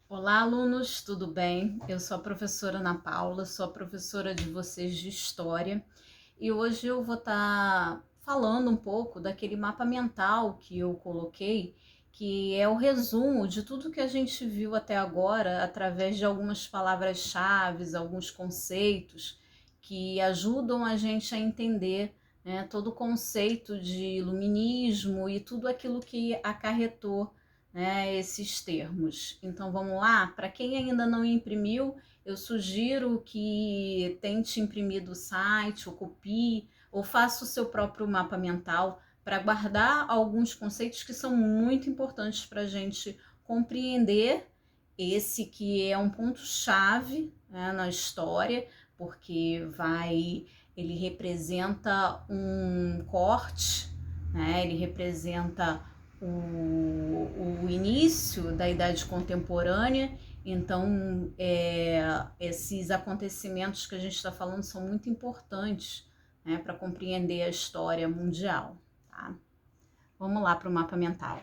Olá, alunos, tudo bem? Eu sou a professora Ana Paula, sou a professora de vocês de História e hoje eu vou estar falando um pouco daquele mapa mental que eu coloquei, que é o resumo de tudo que a gente viu até agora através de algumas palavras-chave, alguns conceitos que ajudam a gente a entender, né, todo o conceito de iluminismo e tudo aquilo que acarretou, né, esses termos. Então vamos lá? Para quem ainda não imprimiu, eu sugiro que tente imprimir do site, ou copie, ou faça o seu próprio mapa mental para guardar alguns conceitos que são muito importantes para a gente compreender esse que é um ponto-chave, né, na história, porque ele representa um corte, né, ele representa o início da Idade Contemporânea. Então, esses acontecimentos que a gente está falando são muito importantes, né, para compreender a história mundial. Tá? Vamos lá para o mapa mental.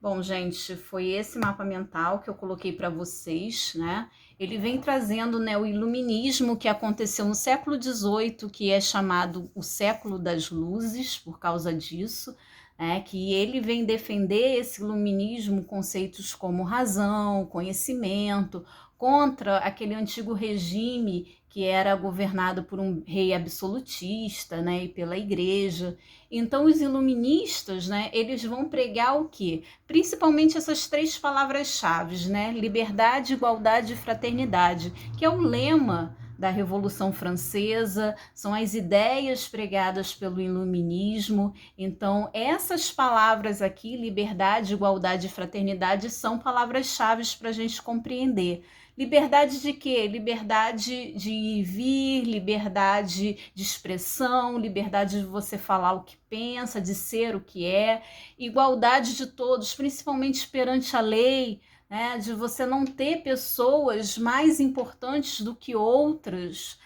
Bom, gente, foi esse mapa mental que eu coloquei para vocês, né? Ele vem trazendo, né, o iluminismo que aconteceu no século XVIII, que é chamado o século das luzes, por causa disso, né? Que ele vem defender esse iluminismo, conceitos como razão, conhecimento, contra aquele antigo regime que era governado por um rei absolutista, né, e pela igreja. Então, os iluministas, né, eles vão pregar o quê? Principalmente essas três palavras-chave, né? Liberdade, igualdade e fraternidade, que é o lema da Revolução Francesa, são as ideias pregadas pelo Iluminismo. Então, essas palavras aqui, liberdade, igualdade e fraternidade, são palavras-chave para a gente compreender. Liberdade de quê? Liberdade de vir, liberdade de expressão, liberdade de você falar o que pensa, de ser o que é, igualdade de todos, principalmente perante a lei, né? De você não ter pessoas mais importantes do que outras,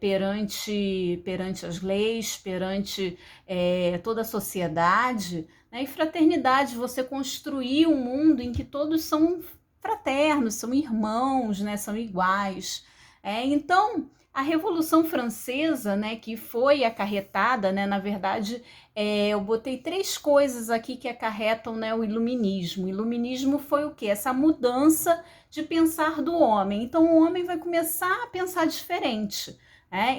perante as leis, perante toda a sociedade, né? E fraternidade, você construir um mundo em que todos são fraternos, são irmãos, né? São iguais. Então, a Revolução Francesa, né, que foi acarretada, né, na verdade, eu botei três coisas aqui que acarretam, né, o iluminismo. O iluminismo foi o quê? Essa mudança de pensar do homem. Então, o homem vai começar a pensar diferente.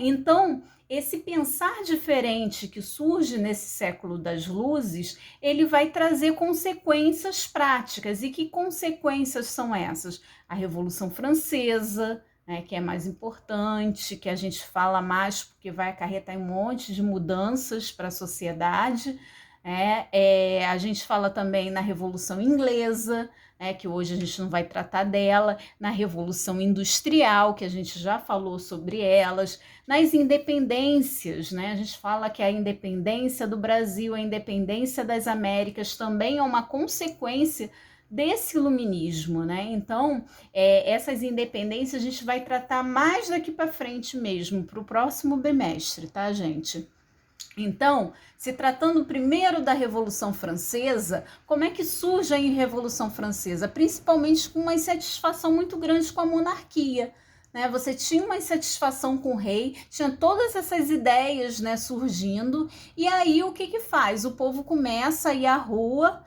Então, esse pensar diferente que surge nesse século das luzes, ele vai trazer consequências práticas. E que consequências são essas? A Revolução Francesa, né, que é mais importante, que a gente fala mais porque vai acarretar um monte de mudanças para a sociedade. A gente fala também na Revolução Inglesa, que hoje a gente não vai tratar dela, na Revolução Industrial, que a gente já falou sobre elas, nas independências, né? A gente fala que a independência do Brasil, a independência das Américas também é uma consequência desse iluminismo, né? Então, essas independências a gente vai tratar mais daqui para frente mesmo, para o próximo bimestre, tá, gente? Então, se tratando primeiro da Revolução Francesa, como é que surge a Revolução Francesa? Principalmente com uma insatisfação muito grande com a monarquia. Né? Você tinha uma insatisfação com o rei, tinha todas essas ideias, né, surgindo, e aí o que faz? O povo começa a ir à rua,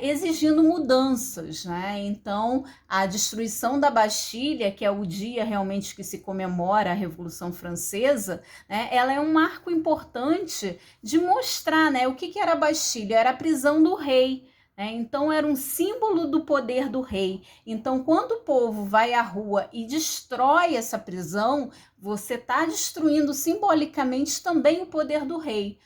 exigindo mudanças, né? Então, a destruição da Bastilha, que é o dia realmente que se comemora a Revolução Francesa, né, ela é um marco importante de mostrar, né, o que era a Bastilha? Era a prisão do rei. Então, era um símbolo do poder do rei. Então, quando o povo vai à rua e destrói essa prisão, você está destruindo simbolicamente também o poder do rei.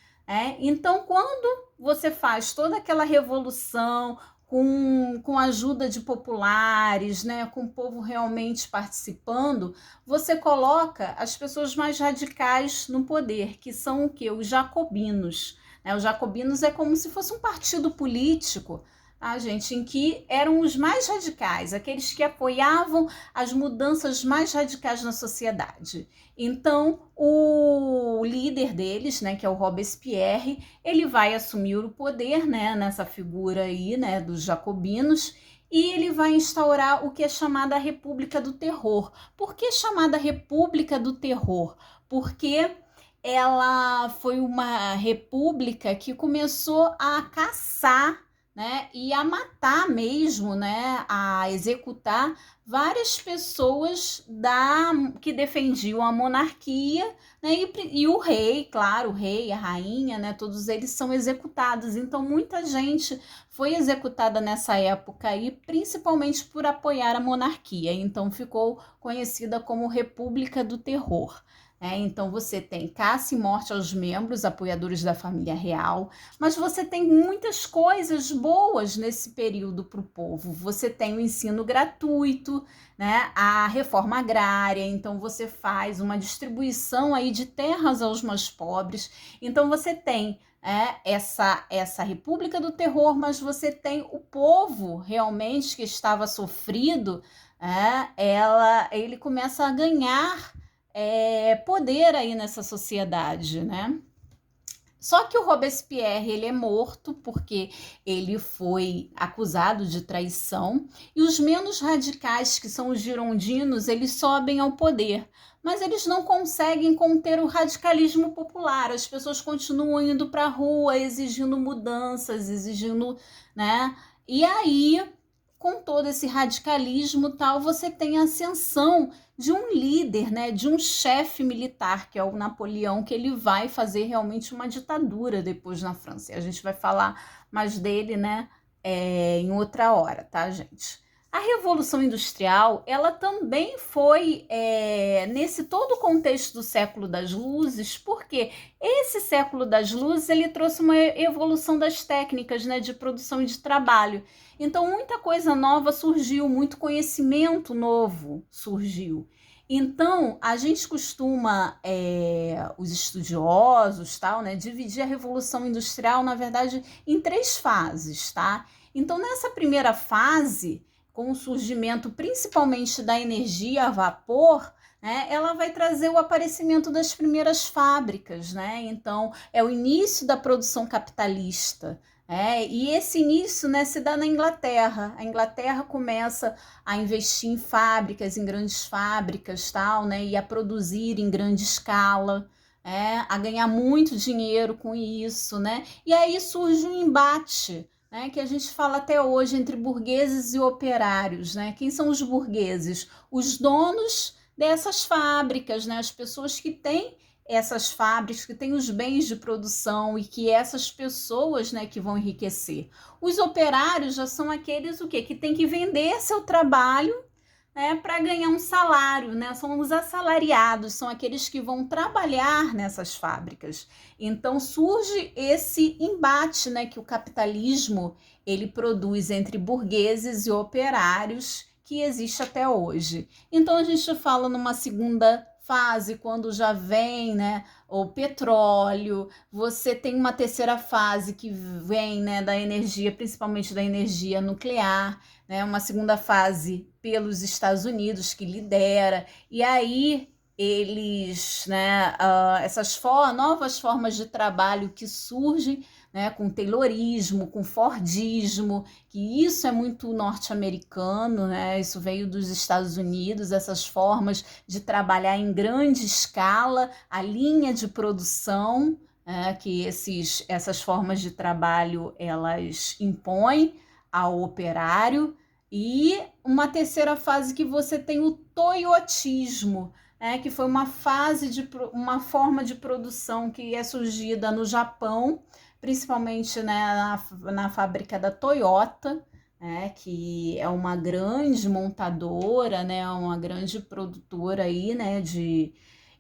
Então, quando você faz toda aquela revolução com a ajuda de populares, né, com o povo realmente participando, você coloca as pessoas mais radicais no poder, que são o quê? Os jacobinos. Os jacobinos é como se fosse um partido político, tá, gente, em que eram os mais radicais, aqueles que apoiavam as mudanças mais radicais na sociedade. Então, o líder deles, né, que é o Robespierre, ele vai assumir o poder, né, nessa figura aí, né, dos jacobinos, e ele vai instaurar o que é chamada a República do Terror. Por que chamada República do Terror? Porque ela foi uma república que começou a caçar, né, e a matar mesmo, né, a executar várias pessoas que defendiam a monarquia, né, e o rei, claro, o rei, a rainha, né, todos eles são executados. Então muita gente foi executada nessa época aí, principalmente por apoiar a monarquia. Então ficou conhecida como República do Terror. Então você tem caça e morte aos membros, apoiadores da família real, mas você tem muitas coisas boas nesse período para o povo. Você tem o ensino gratuito, né? A reforma agrária, então você faz uma distribuição aí de terras aos mais pobres. Então você tem essa República do Terror, mas você tem o povo realmente que estava sofrido, ele começa a ganhar poder aí nessa sociedade, né? Só que o Robespierre, ele é morto porque ele foi acusado de traição, e os menos radicais, que são os girondinos, eles sobem ao poder, mas eles não conseguem conter o radicalismo popular. As pessoas continuam indo para a rua, exigindo mudanças, exigindo, né? E aí, com todo esse radicalismo tal, você tem a ascensão de um líder, né, de um chefe militar, que é o Napoleão, que ele vai fazer realmente uma ditadura depois na França. E a gente vai falar mais dele, né, em outra hora, tá, gente? A Revolução Industrial, ela também foi nesse todo o contexto do século das luzes, porque esse século das luzes, ele trouxe uma evolução das técnicas, né, de produção e de trabalho. Então, muita coisa nova surgiu, muito conhecimento novo surgiu. Então, a gente costuma, os estudiosos, tal, né, dividir a Revolução Industrial, na verdade, em 3 fases, tá? Então, nessa primeira fase, com o surgimento principalmente da energia a vapor, né, ela vai trazer o aparecimento das primeiras fábricas, né? Então, é o início da produção capitalista. E esse início, né, se dá na Inglaterra. A Inglaterra começa a investir em fábricas, em grandes fábricas, tal, né, e a produzir em grande escala, a ganhar muito dinheiro com isso, né? E aí surge um embate, né, que a gente fala até hoje, entre burgueses e operários, né? Quem são os burgueses? Os donos dessas fábricas, né? As pessoas que têm essas fábricas, que têm os bens de produção, e que essas pessoas, né, que vão enriquecer. Os operários já são aqueles o quê? Que tem que vender seu trabalho, né, para ganhar um salário, né? São os assalariados, são aqueles que vão trabalhar nessas fábricas. Então surge esse embate, né, que o capitalismo ele produz entre burgueses e operários, que existe até hoje. Então a gente fala numa segunda fase, quando já vem, né, o petróleo. Você tem uma terceira fase que vem, né, da energia, principalmente da energia nuclear, né, uma segunda fase pelos Estados Unidos, que lidera, e aí eles, né, essas novas formas de trabalho que surgem, né, com taylorismo, com fordismo, que isso é muito norte-americano, né, isso veio dos Estados Unidos, essas formas de trabalhar em grande escala, a linha de produção, que essas formas de trabalho elas impõem ao operário. E uma terceira fase que você tem o toyotismo, que foi uma forma de produção que é surgida no Japão, principalmente, né, na fábrica da Toyota, que é uma grande montadora, né, uma grande produtora aí, né,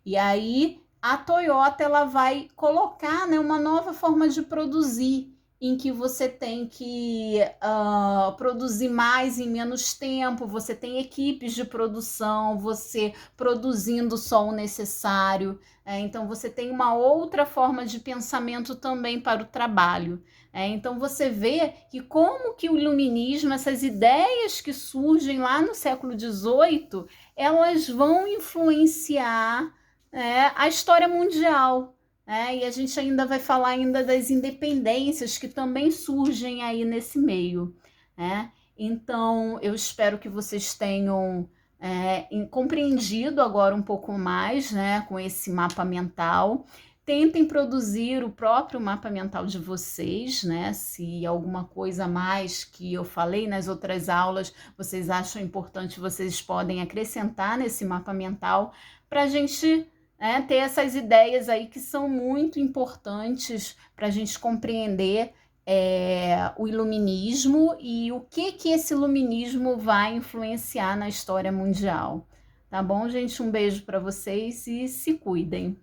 e aí a Toyota ela vai colocar, né, uma nova forma de produzir, em que você tem que produzir mais em menos tempo, você tem equipes de produção, você produzindo só o necessário. Então você tem uma outra forma de pensamento também para o trabalho. Então você vê que como que o iluminismo, essas ideias que surgem lá no século XVIII, elas vão influenciar a história mundial. E a gente ainda vai falar ainda das independências que também surgem aí nesse meio, né? Então, eu espero que vocês tenham compreendido agora um pouco mais, né, com esse mapa mental. Tentem produzir o próprio mapa mental de vocês, né? Se alguma coisa a mais que eu falei nas outras aulas vocês acham importante, vocês podem acrescentar nesse mapa mental para a gente, né, ter essas ideias aí que são muito importantes para a gente compreender o iluminismo e o que esse iluminismo vai influenciar na história mundial. Tá bom, gente? Um beijo para vocês e se cuidem.